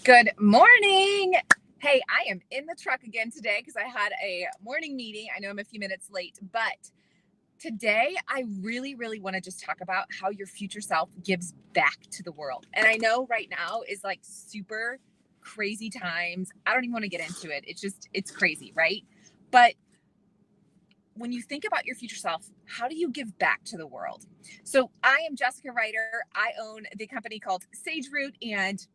Good morning. Hey, I am in the truck again today because I had a morning meeting. I know I'm a few minutes late, but today I really want to just talk about how your future self gives back to the world. And I know right now is like super crazy times. I don't even want to get into it. It's crazy, right? But when you think about your future self, how do you give back to the world? So I am Jessica Ryder. I own the company called Sage Root, and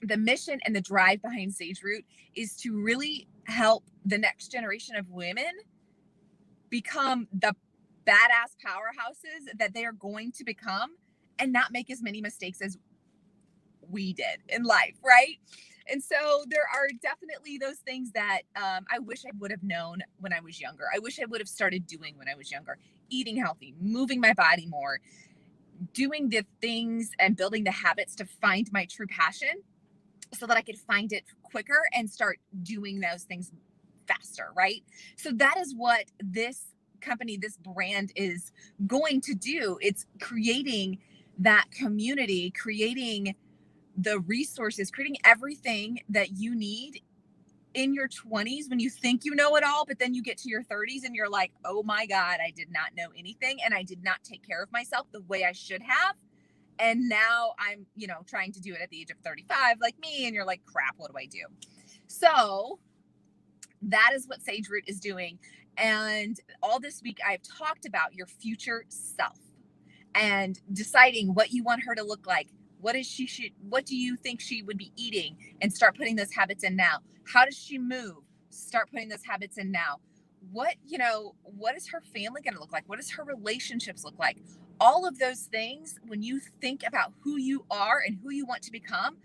the mission and the drive behind Sage Root is to really help the next generation of women become the badass powerhouses that they are going to become and not make as many mistakes as we did in life, right? And so there are definitely those things that I wish I would have known when I was younger. I wish I would have started doing when I was younger, eating healthy, moving my body more, doing the things and building the habits to find my true passion so that I could find it quicker and start doing those things faster, right? So that is what this company, this brand is going to do. It's creating that community, creating the resources, creating everything that you need in your 20s when you think you know it all, but then you get to your 30s and you're like, oh my God, I did not know anything and I did not take care of myself the way I should have. And now I'm, trying to do it at the age of 35, like me. And you're like, crap, what do I do? So that is what Sage Root is doing. And all this week, I've talked about your future self and deciding what you want her to look like. What do you think she would be eating, and start putting those habits in now? How does she move? Start putting those habits in now. What is her family going to look like? What does her relationships look like? All of those things, when you think about who you are and who you want to become,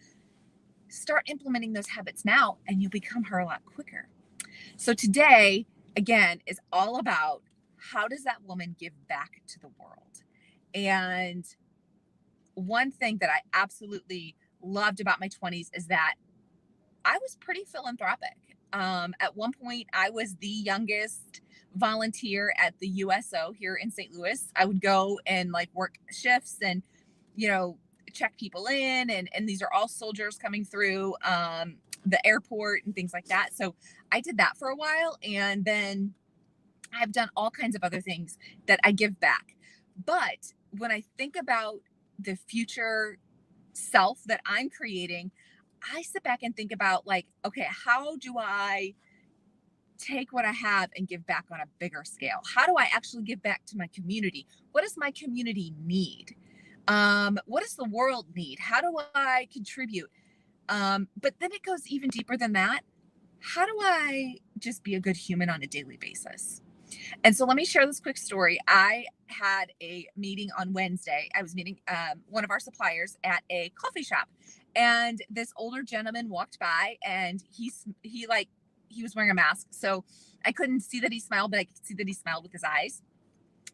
start implementing those habits now and you'll become her a lot quicker. So today, again, is all about how does that woman give back to the world? And one thing that I absolutely loved about my 20s is that I was pretty philanthropic. At one point, I was the youngest volunteer at the USO here in St. Louis. I would go and like work shifts and, you know, check people in. And these are all soldiers coming through the airport and things like that. So I did that for a while. And then I've done all kinds of other things that I give back. But when I think about the future self that I'm creating, I sit back and think about like, okay, how do I take what I have and give back on a bigger scale? How do I actually give back to my community? What does my community need? What does the world need? How do I contribute? But then it goes even deeper than that. How do I just be a good human on a daily basis? And so let me share this quick story. I had a meeting on Wednesday. I was meeting one of our suppliers at a coffee shop, and this older gentleman walked by, and he was wearing a mask, so I couldn't see that he smiled, but I could see that he smiled with his eyes.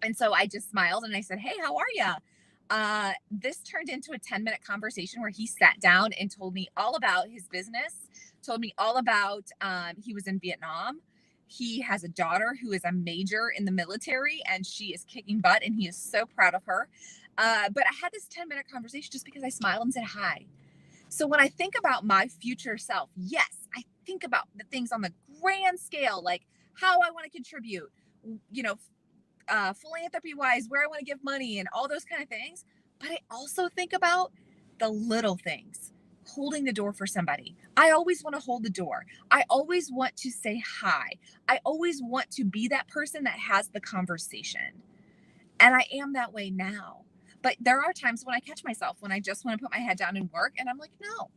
And so I just smiled and I said, "Hey, how are you?" This turned into a 10-minute conversation where he sat down and told me all about his business, told me all about he was in Vietnam. He has a daughter who is a major in the military and she is kicking butt and he is so proud of her. But I had this 10-minute conversation just because I smiled and said hi. So when I think about my future self, yes, I think about the things on the grand scale, like how I want to contribute, you know, philanthropy wise, where I want to give money and all those kind of things. But I also think about the little things, holding the door for somebody. I always want to hold the door. I always want to say hi. I always want to be that person that has the conversation. And I am that way now. But there are times when I catch myself when I just want to put my head down and work. And I'm like, no,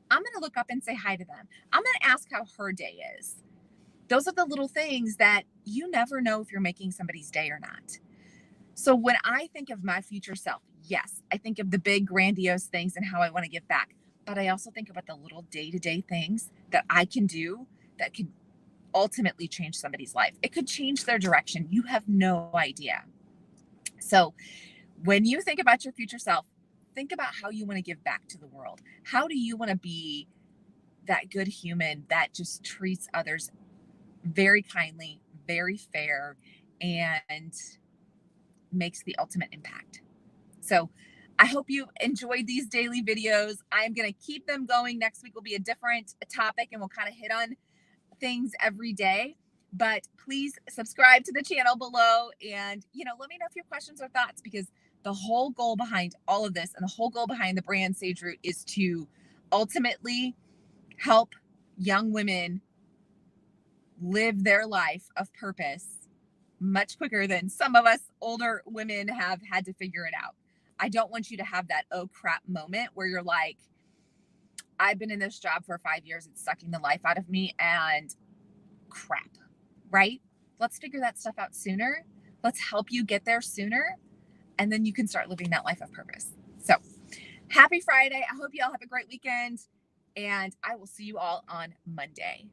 I'm going to look up and say hi to them. I'm going to ask how her day is. Those are the little things that you never know if you're making somebody's day or not. So when I think of my future self, yes, I think of the big grandiose things and how I want to give back. But I also think about the little day-to-day things that I can do that could ultimately change somebody's life. It could change their direction. You have no idea. So when you think about your future self, think about how you want to give back to the world. How do you want to be that good human that just treats others very kindly, very fair, and makes the ultimate impact? So I hope you enjoyed these daily videos. I'm going to keep them going. Next week will be a different topic and we'll kind of hit on things every day. But please subscribe to the channel below and, let me know if you have questions or thoughts, because the whole goal behind all of this and the whole goal behind the brand Sage Root is to ultimately help young women live their life of purpose much quicker than some of us older women have had to figure it out. I don't want you to have that oh crap moment where you're like, I've been in this job for 5 years, it's sucking the life out of me, and crap, right? Let's figure that stuff out sooner. Let's help you get there sooner, and then you can start living that life of purpose. So happy Friday. I hope you all have a great weekend, and I will see you all on Monday.